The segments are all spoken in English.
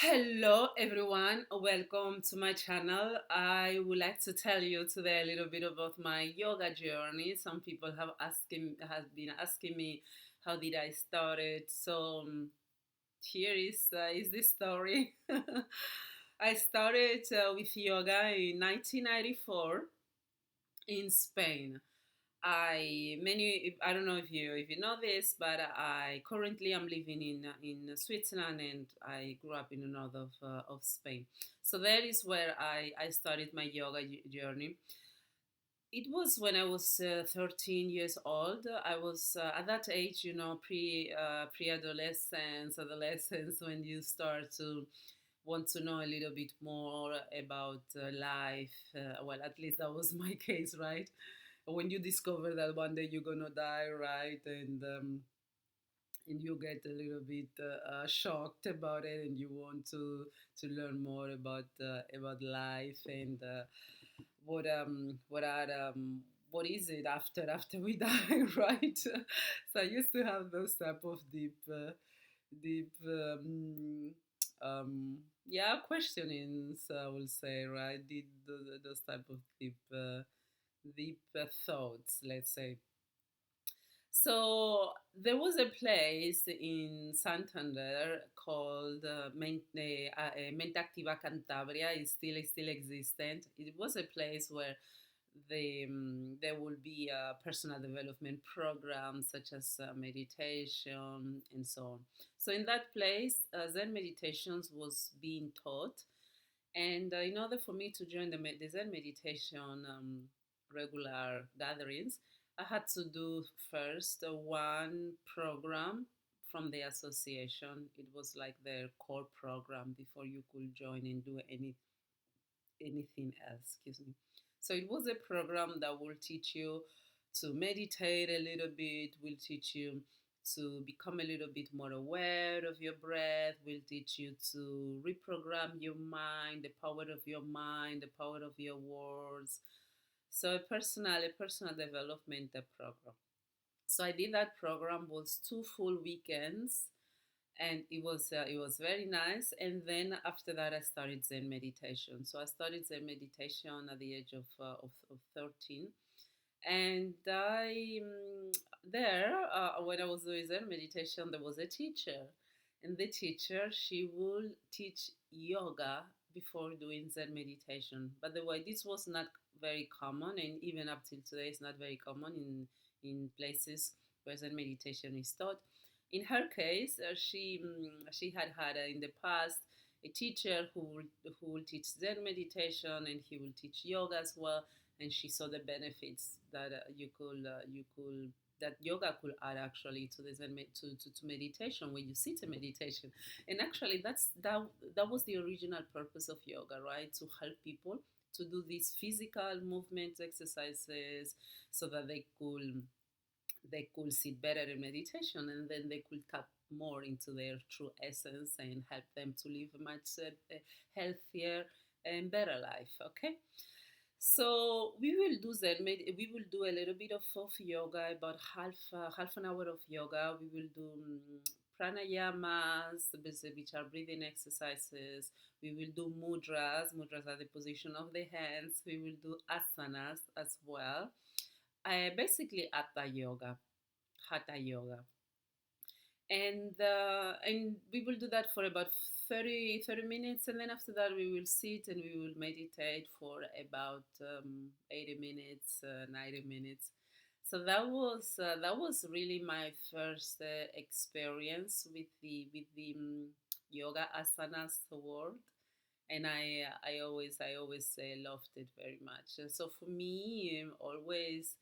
Hello everyone, welcome to my channel. I would like to tell you today a little bit about my yoga journey. Some people have been asking me how did I start it. Here is this story. I started with yoga in 1994 in Spain. I don't know if you know this, but I currently am living in Switzerland, and I grew up in the north of Spain. So that is where I started my yoga journey. It was when I was 13 years old. I was at that age, pre-adolescence, adolescence, when you start to want to know a little bit more about life. Well, at least that was my case, right? When you discover that one day you're gonna die, right? And you get a little bit shocked about it, and you want to learn more about life and what is it after we die, right? So I used to have those type of deep yeah, questionings, I will say, right? Those type of deep thoughts, let's say. So there was a place in Santander called Mente Activa Cantabria. It's still existent. It was a place where there will be personal development programs such as meditation and so on. So in that place, Zen meditations was being taught, and in order for me to join the Zen meditation regular gatherings, I had to do first one program from the association. It was like their core program before you could join and do anything else. Excuse me. So it was a program that will teach you to meditate a little bit, will teach you to become a little bit more aware of your breath, will teach you to reprogram your mind, the power of your mind, the power of your words. So a personal development program. So I did that program, was 2 full weekends, and it was very nice. And then after that I started Zen meditation. So I started Zen meditation at the age of 13. And there, when I was doing Zen meditation, there was a teacher, and the teacher, she would teach yoga before doing Zen meditation. By the way, this was not very common, and even up till today it's not very common in places where Zen meditation is taught. In her case, she had in the past a teacher who will teach Zen meditation, and he will teach yoga as well. And she saw the benefits that you could that yoga could add actually to the to meditation when you sit in meditation. And actually that was the original purpose of yoga, right? To help people to do these physical movement exercises so that they could sit better in meditation, and then they could tap more into their true essence and help them to live a much healthier and better life. Okay, so we will do a little bit of yoga, about half an hour of yoga. We will do pranayamas, which are breathing exercises. We will do mudras. Mudras are the position of the hands. We will do asanas as well. Basically hatha yoga, and we will do that for about 30 minutes, and then after that we will sit and we will meditate for about 80 minutes, 90 minutes. So that was really my first experience with the yoga asanas world, and I always loved it very much. So for me, always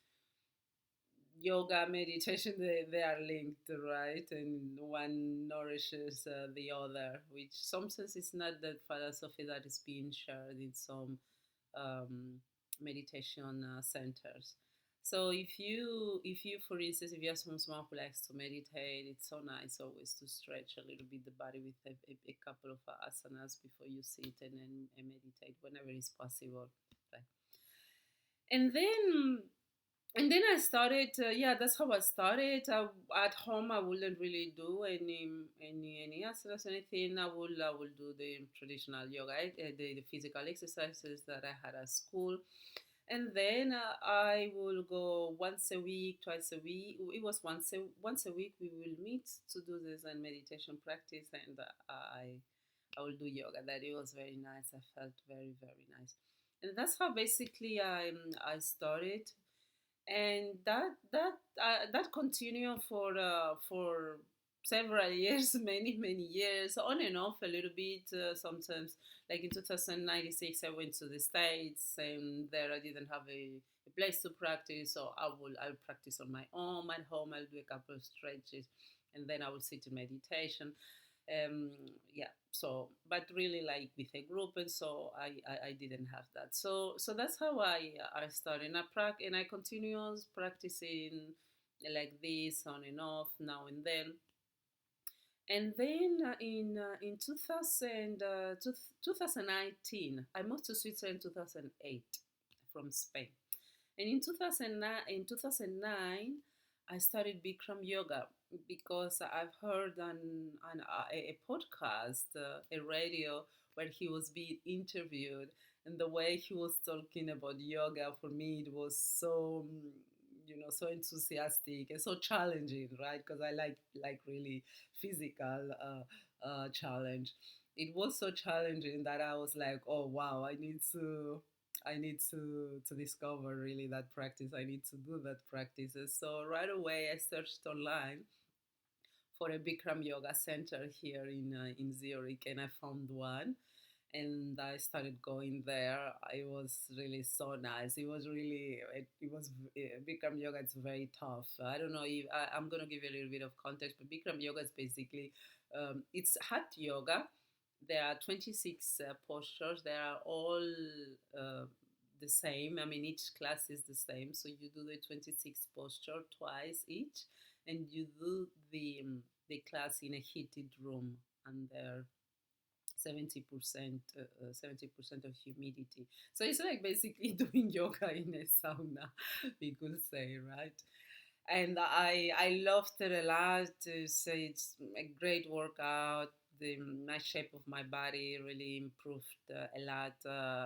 yoga, meditation, they are linked, right? And one nourishes the other, which sometimes is not the philosophy that is being shared in some um, meditation centers. So if you for instance, if you are someone who likes to meditate, it's so nice always to stretch a little bit the body with a couple of asanas before you sit and meditate whenever it's possible, right? And then And then I started. Yeah, that's how I started. At home, I wouldn't really do any exercise or anything. I will do the traditional yoga, the physical exercises that I had at school, and then I will go once a week, twice a week. It was once a week. We will meet to do this and meditation practice, and I will do yoga. That it was very nice. I felt very very nice, and that's how basically I started, and that continued for several years, many years, on and off a little bit. Sometimes, like in 2096, I went to the States, and there I didn't have a place to practice, so I'll practice on my own at home. I'll do a couple of stretches, and then I will sit in meditation. um yeah, so but really like with a group, and so I didn't have that. So that's how I started, and I continue practicing like this on and off now and then. And then in 2019, I moved to Switzerland in 2008 from Spain. And in 2009, I started Bikram Yoga because I've heard a podcast, a radio, where he was being interviewed. And the way he was talking about yoga, for me, it was so, so enthusiastic and so challenging, right? Because I like really physical challenge. It was so challenging that I was like, oh wow, I need to discover really that practice. I need to do that practice. And so right away I searched online for a Bikram yoga center here in Zurich, and I found one, and I started going there. It was really so nice. It was Bikram yoga. It's very tough. I don't know if I'm gonna give you a little bit of context, but Bikram yoga is basically it's hot yoga. There are 26 postures. They are all uh, the same. I mean, each class is the same. So you do the 26 posture twice each, and you do the class in a heated room under 70% of humidity. So it's like basically doing yoga in a sauna, we could say, right? And I loved it a lot. It's a great workout. My shape of my body really improved a lot.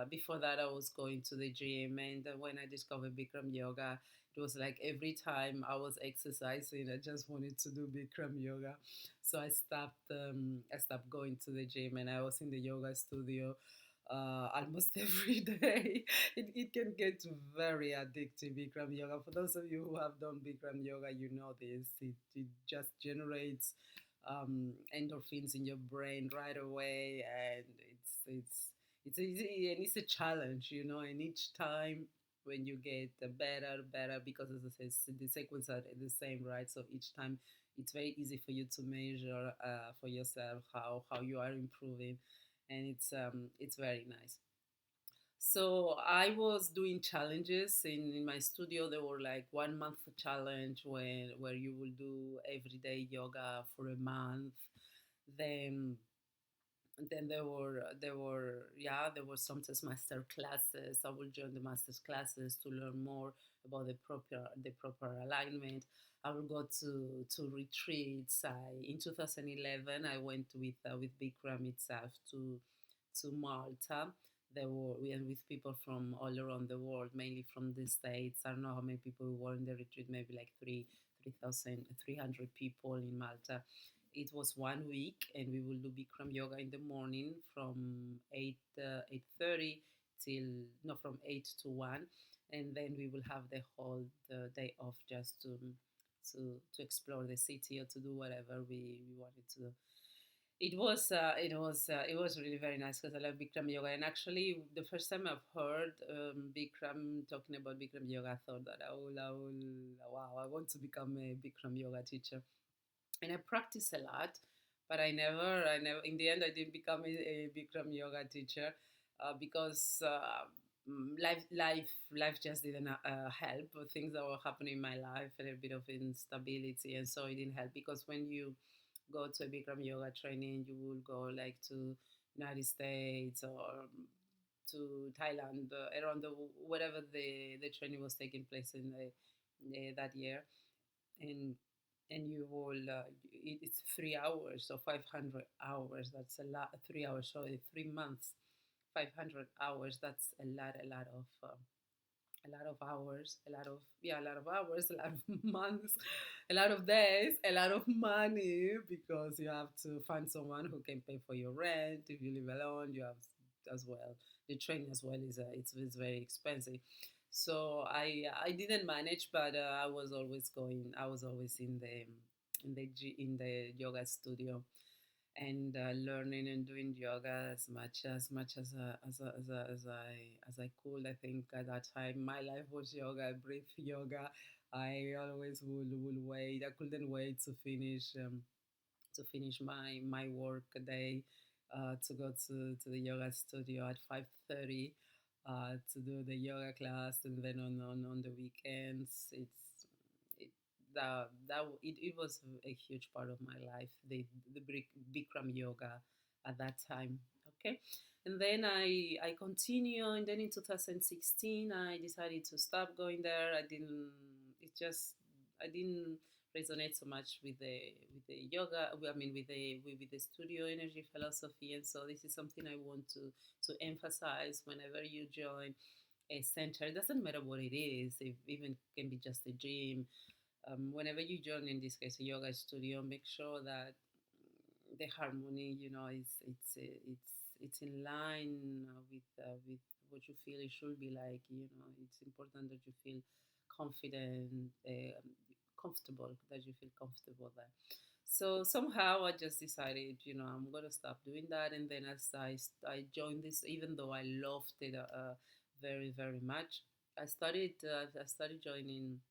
Before that, I was going to the gym, and when I discovered Bikram yoga, it was like every time I was exercising, I just wanted to do Bikram yoga. So I stopped going to the gym, and I was in the yoga studio almost every day. It can get very addictive, Bikram yoga. For those of you who have done Bikram yoga, you know this. It just generates endorphins in your brain right away, and it's easy, and it's a challenge, and each time when you get better, because as I said, the sequences are the same, right? So each time it's very easy for you to measure for yourself how you are improving, and it's very nice. So I was doing challenges in my studio. There were like 1 month challenge where you will do everyday yoga for a month. Then there were sometimes master classes. I will join the master's classes to learn more about the proper alignment. I will go to retreats. In 2011 I went with Bikram itself to Malta. We were with people from all around the world, mainly from the States. I don't know how many people were in the retreat, maybe like 3,300 people in Malta. It was 1 week, and we will do Bikram yoga in the morning from 8:30 till no from 8 to 1, and then we will have the whole day off just to explore the city or to do whatever we wanted to do. It was really very nice because I love Bikram yoga, and actually the first time I've heard Bikram talking about Bikram yoga, I thought that wow, I want to become a Bikram yoga teacher, and I practice a lot, but I never. In the end, I didn't become a Bikram yoga teacher because life just didn't help. Things that were happening in my life, a little bit of instability, and so it didn't help. Because when you go to a Bikram yoga training, you will go like to United States or to Thailand, around whatever the training was taking place in that year, and you will it's 3 hours, so 500 hours. That's a lot. 3 hours, sorry, 3 months, 500 hours. That's a lot of hours, a lot of, yeah, a lot of hours, a lot of months, a lot of days, a lot of money, because you have to find someone who can pay for your rent. If you live alone, you have as well. The train as well is it's very expensive. So I didn't manage, but I was always going. I was always in the yoga studio, and learning and doing yoga as I could. I think at that time my life was yoga, breath yoga. I always would wait. I couldn't wait to finish my work day, to go to the yoga studio at 5:30, to do the yoga class, and then on the weekends it, it was a huge part of my life, the Bikram yoga at that time. Okay, and then I continue, and then in 2016 I decided to stop going there. I didn't. It just I didn't resonate so much with the yoga. I mean, with the studio energy philosophy, and so this is something I want to emphasize whenever you join a center. It doesn't matter what it is. It even can be just a gym. Whenever you join, in this case, a yoga studio, make sure that the harmony, it's in line with what you feel it should be like. It's important that you feel confident, comfortable, that you feel comfortable there. So somehow I just decided, I'm gonna stop doing that. And then as I joined this, even though I loved it very very much, I started joining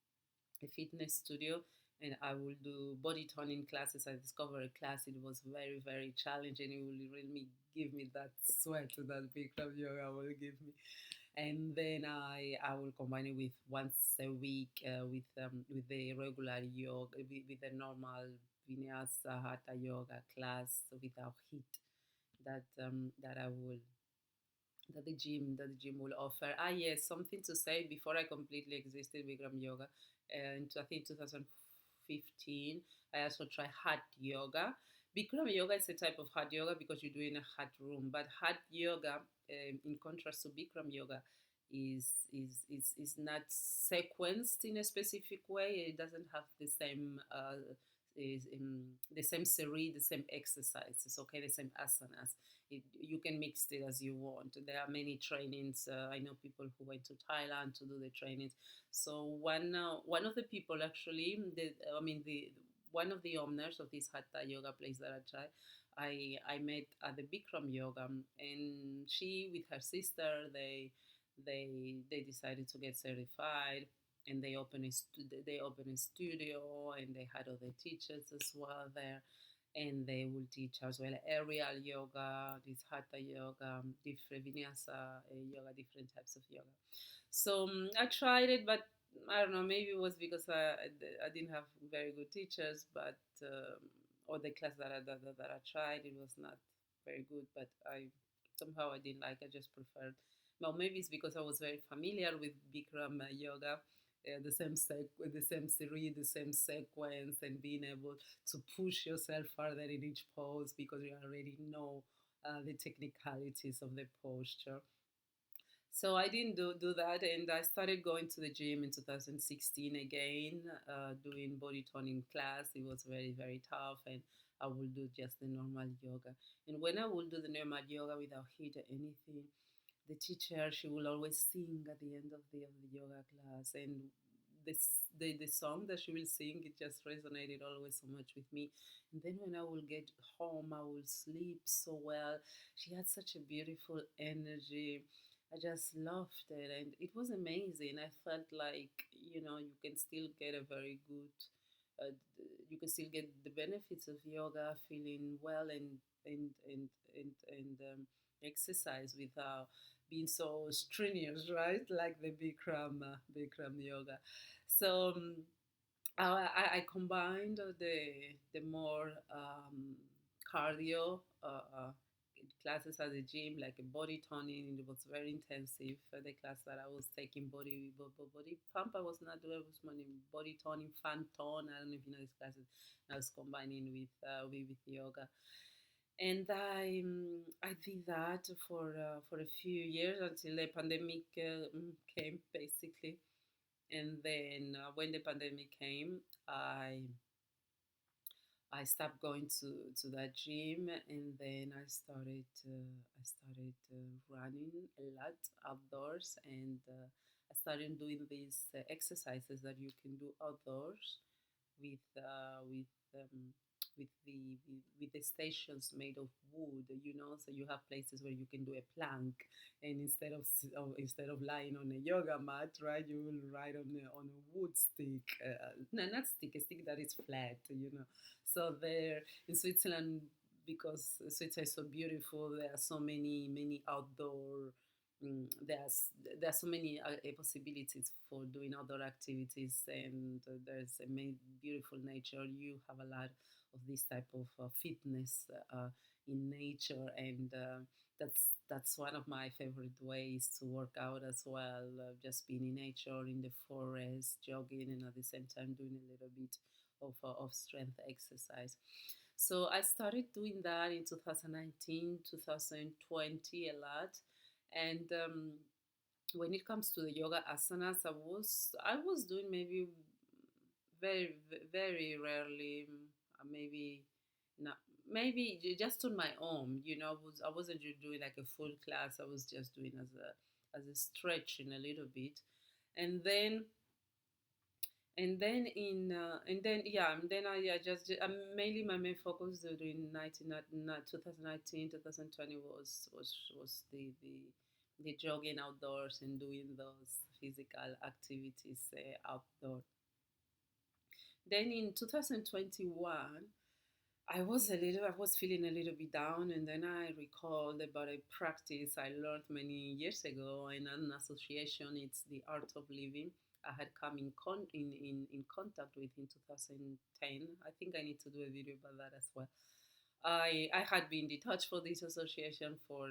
a fitness studio, and I will do body toning classes. I discovered a class. It was very very challenging. It will really give me that sweat that Bikram yoga will give me. And then I will combine it with once a week, with the regular yoga, with the normal vinyasa hatha yoga class without heat, that I will that the gym will offer. Ah, yes, something to say before I completely existed Bikram yoga. And I think 2015, I also tried hot yoga. Bikram yoga is a type of hot yoga because you do it in a hot room. But hot yoga, in contrast to Bikram yoga, is not sequenced in a specific way. It doesn't have the same the same seri, the same exercises, okay, the same asanas. You can mix it as you want. There are many trainings. I know people who went to Thailand to do the trainings. So one of the people actually, the one of the owners of this hatha yoga place that I tried, I met at the Bikram yoga, and she with her sister, they decided to get certified, and they opened a studio, and they had other teachers as well there, and they will teach as well aerial yoga, this hatha yoga, different vinyasa yoga, different types of yoga. So I tried it, but I don't know. Maybe it was because I didn't have very good teachers, but or the class that I tried, it was not very good. But I somehow I didn't like. I just preferred. Well, maybe it's because I was very familiar with Bikram yoga, with the same series, the same sequence, and being able to push yourself further in each pose because you already know the technicalities of the posture. So I didn't do that, and I started going to the gym in 2016 again, doing body toning class. It was very very tough, and I would do just the normal yoga. And when I would do the normal yoga without heat or anything, the teacher, she will always sing at the end of the yoga class, and the song that she will sing, it just resonated always so much with me. And then when I will get home, I will sleep so well. She had such a beautiful energy. I just loved it, and it was amazing. I felt like, you can still get a very good, you can still get the benefits of yoga, feeling well, and exercise without being so strenuous, right? Like the Bikram yoga. So I combined the more cardio classes at the gym, like a body toning. It was very intensive. The class that I was taking, body pump, I was not doing. It was body toning, fan tone. I don't know if you know these classes. I was combining with yoga, and I did that for a few years until the pandemic came, basically. And then when the pandemic came, I stopped going to that gym, and then I started running a lot outdoors, and I started doing these exercises that you can do outdoors with with the stations made of wood, so you have places where you can do a plank, and instead of lying on a yoga mat, right, you will ride on a wood stick, no, not stick, a stick that is flat, so there in Switzerland, because Switzerland is so beautiful, there are so many outdoor. There's so many possibilities for doing outdoor activities, and there's a beautiful nature. You have a lot of this type of fitness in nature, and that's one of my favorite ways to work out as well. Just being in nature, in the forest, jogging, and at the same time doing a little bit of strength exercise. So I started doing that in 2019, 2020 a lot, and when it comes to the yoga asanas, I was doing maybe very rarely, maybe not, maybe just on my own. I wasn't doing like a full class. I was just doing as a stretching a little bit, and then and then yeah, and then I just mainly my main focus during 2019 2020 was the jogging outdoors and doing those physical activities outdoor. Then in 2021, I was feeling a little bit down, and then I recalled about a practice I learned many years ago in an association. It's the art of living. I had come in contact with in 2010. I think I need to do a video about that as well. I had been detached for this association for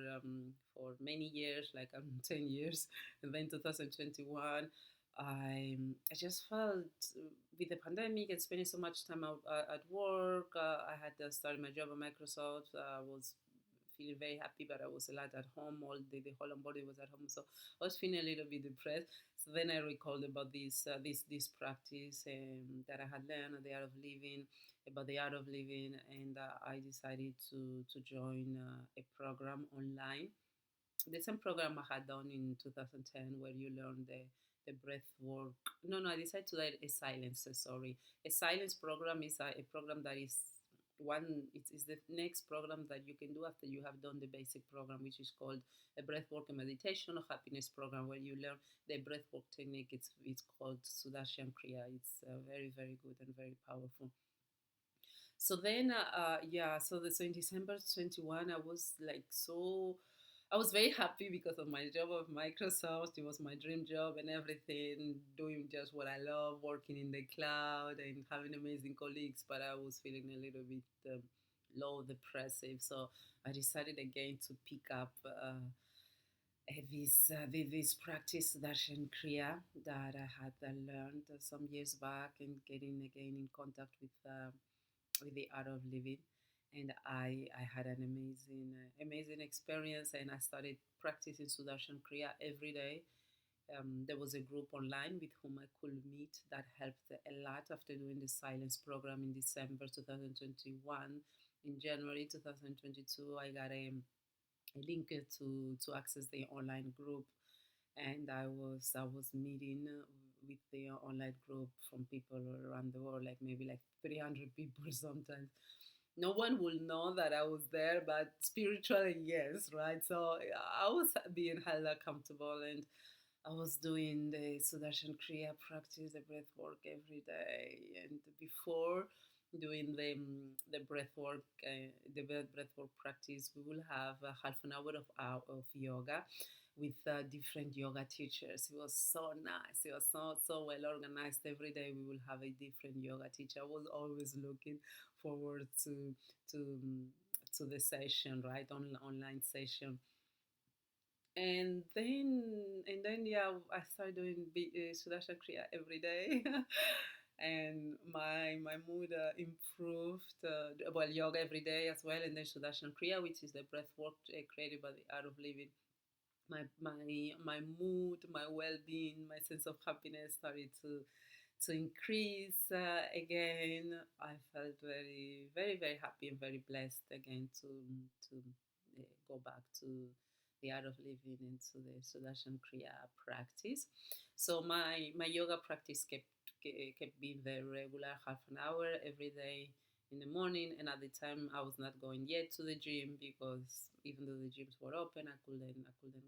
many years, like 10 years, and then 2021, I just felt with the pandemic and spending so much time out at work. I had started my job at Microsoft. I was feeling very happy, but I was a lot at home all day. The whole body was at home, so I was feeling a little bit depressed. So then I recalled about this practice that I had learned, the art of living, about the art of living, and I decided to join a program online, the same program I had done in 2010, where you learn the breath work. No, I decided to do a silence. Sorry, a silence program is a program that is it's the next program that you can do after you have done the basic program, which is called a breathwork and meditation or happiness program, where you learn the breathwork technique. It's called Sudarshan Kriya. It's very good and very powerful. So then, yeah, so in December 21, I was like I was very happy because of my job of Microsoft. It was my dream job and everything, doing just what I love, working in the cloud and having amazing colleagues. But I was feeling a little bit low, depressive. So I decided again to pick up this practice Darshan Kriya that I had learned some years back, and getting again in contact with the art of living. And I had an amazing experience, and I started practicing Sudarshan Kriya every day. There was a group online with whom I could meet that helped a lot after doing the silence program in December 2021. In January 2022, I got a link to access the online group, and I was meeting with the online group from people around the world, like maybe like 300 people sometimes. No one will know that I was there, but spiritually, yes, right? So I was being held accountable, and I was doing the Sudarshan Kriya practice, the breath work every day. And before doing the breath work, breath work practice, we will have a half an hour of yoga with different yoga teachers. It was so nice. It was so well organized. Every day we will have a different yoga teacher. I was always looking forward to to the session, right? Online session. And then yeah, I started doing Sudarshan Kriya every day. And my mood improved. Well, yoga every day as well, and then Sudarshan Kriya, which is the breath work created by the Art of Living. My mood, my well-being, my sense of happiness started to increase again. I felt very, very, very happy and very blessed again to go back to the Art of Living and to the Sudarshan Kriya practice. So my yoga practice kept being very regular, half an hour every day in the morning. And at the time I was not going yet to the gym, because even though the gyms were open, I couldn't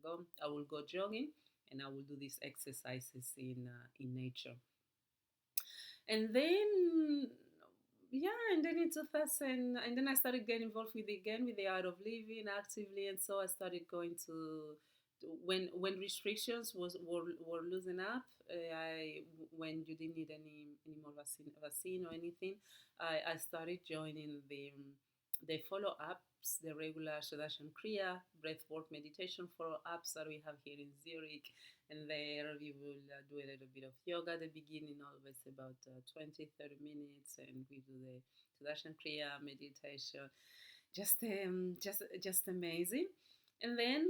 go. I will go jogging, and I will do these exercises in nature. And then yeah, and then in 2000, and then I started getting involved with the Art of Living actively. And so I started going when restrictions were loosened up. I When you didn't need any more vaccine or anything, I started joining the follow ups, the regular Sudarshan Kriya breathwork meditation follow ups that we have here in Zurich. And there we will do a little bit of yoga at the beginning, always about 20, 30 minutes, and we do the Sudarshan Kriya meditation. Just amazing. And then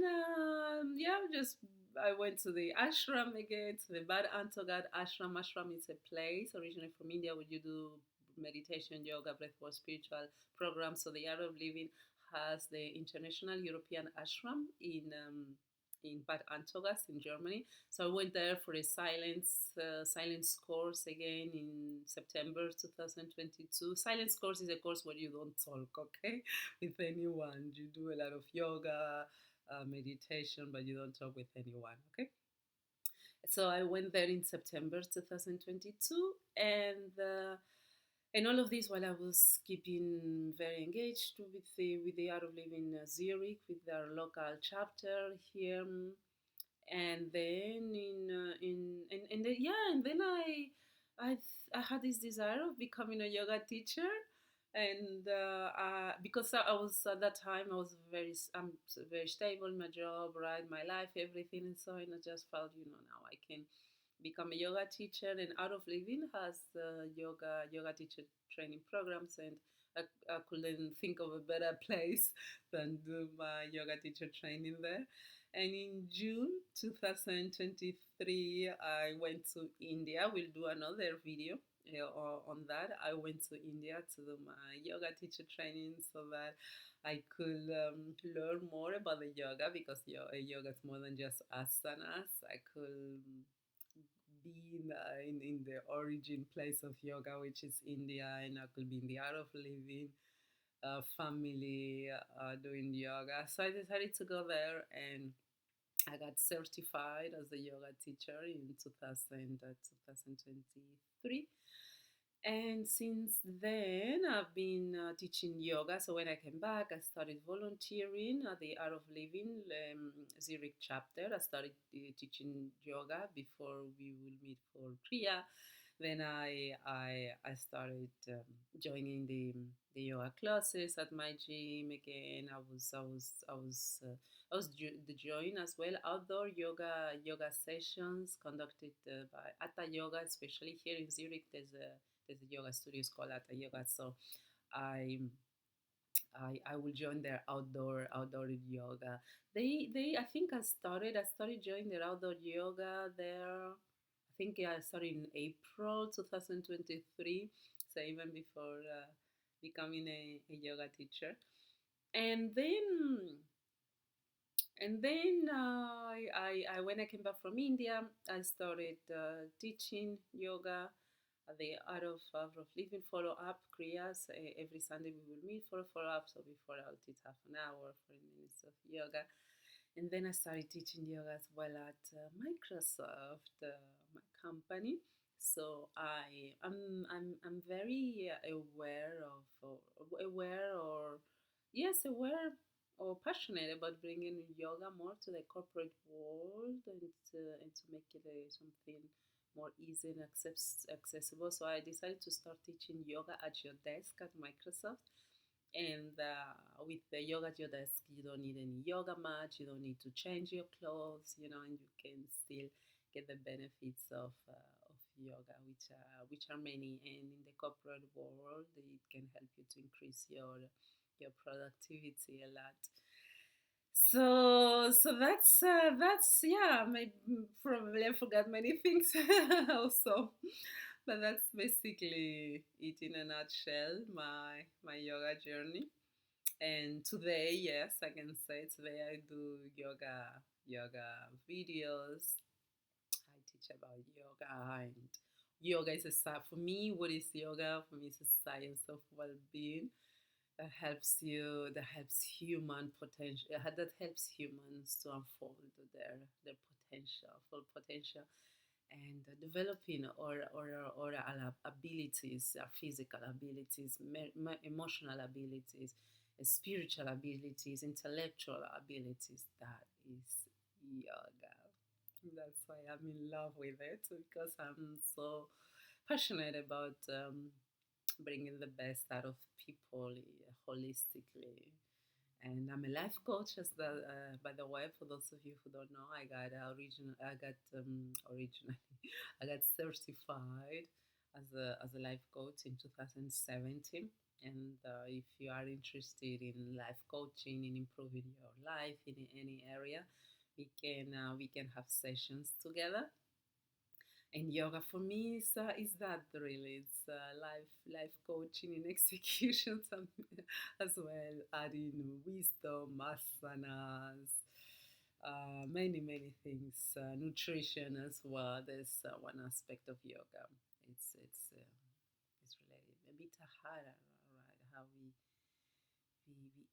yeah, just I went to the ashram again, to the Bad Antogad ashram. Ashram is a place originally from India where you do meditation, yoga, breathwork, spiritual programs. So the Art of Living has the International European Ashram in Bad Antogast in Germany. So I went there for a silence course again in September 2022. Silence course is a course where you don't talk, okay, with anyone. You do a lot of yoga, meditation, but you don't talk with anyone, okay? So I went there in September 2022, and all of this while I was keeping very engaged with the Art of Living Zurich, with our local chapter here. And then and then I had this desire of becoming a yoga teacher. And because I was at that time, I was very stable in my job, right, my life, everything. And so, and I just felt, now I can become a yoga teacher. And Art of Living has yoga teacher training programs. And I couldn't think of a better place than do my yoga teacher training there. And in June 2023, I went to India. We'll do another video on that. I went to India to do my yoga teacher training so that I could learn more about the yoga, because yoga is more than just asanas. I could be in the origin place of yoga, which is India, and I could be in the Art of Living family doing yoga. So I decided to go there, and I got certified as a yoga teacher in 2023. And since then, I've been teaching yoga. So when I came back, I started volunteering at the Art of Living Zurich chapter. I started teaching yoga before we will meet for Kriya. Then I started joining the yoga classes at my gym again. I was join as well outdoor yoga sessions conducted by Atta Yoga, especially here in Zurich. There's a yoga studios called Atta Yoga. So I I will join their outdoor yoga. They I think I started joining their outdoor yoga there. I think yeah, I started in April 2023. So even before becoming a yoga teacher. And then when I came back from India, I started teaching yoga at the Art of Living follow up Kriyas. Every Sunday we will meet for a follow up. So before I'll teach half an hour, 40 minutes of yoga. And then I started teaching yoga as well at Microsoft, my company. So I'm very aware of aware or yes aware or passionate about bringing yoga more to the corporate world, and to make it something more easy and accessible. So I decided to start teaching yoga at your desk at Microsoft. And with the yoga at your desk, you don't need any yoga mat, you don't need to change your clothes, and you can still get the benefits of yoga, which are many. And in the corporate world, it can help you to increase your productivity a lot. So that's yeah. Maybe probably I forgot many things also, but that's basically it in a nutshell. My yoga journey. And today, yes, I can say today I do yoga videos. I teach about yoga, and yoga is for me. What is yoga? For me, it's a science of well-being that helps human potential, that helps humans to unfold their potential, full potential, and developing our abilities, our physical abilities, emotional abilities, spiritual abilities, intellectual abilities. That is yoga. That's why I'm in love with it, because I'm so passionate about bringing the best out of people holistically. And I'm a life coach, by the way. For those of you who don't know, originally, I got certified as a life coach in 2017. And if you are interested in life coaching, in improving your life in any area, we can have sessions together. And yoga for me is that really. It's life coaching in execution as well, adding wisdom, asanas, many things, nutrition as well. There's one aspect of yoga. It's related a bit tahara, right? How we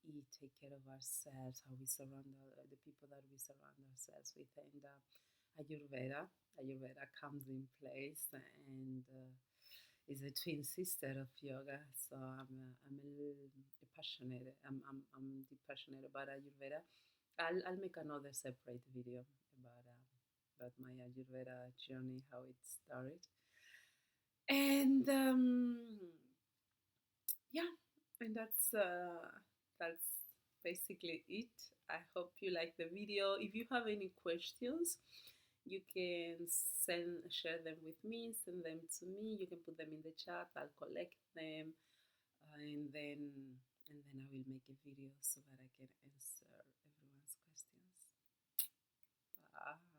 eat, take care of ourselves, how we surround the people that we surround ourselves with, and Ayurveda. Ayurveda comes in place, and is a twin sister of yoga. So I'm a little passionate. I'm deep passionate about Ayurveda. I'll make another separate video about my Ayurveda journey, how it started, and yeah, and that's basically it. I hope you like the video. If you have any questions, you can share them with me, send them to me. You can put them in the chat. I'll collect them, and then I will make a video so that I can answer everyone's questions. Bye.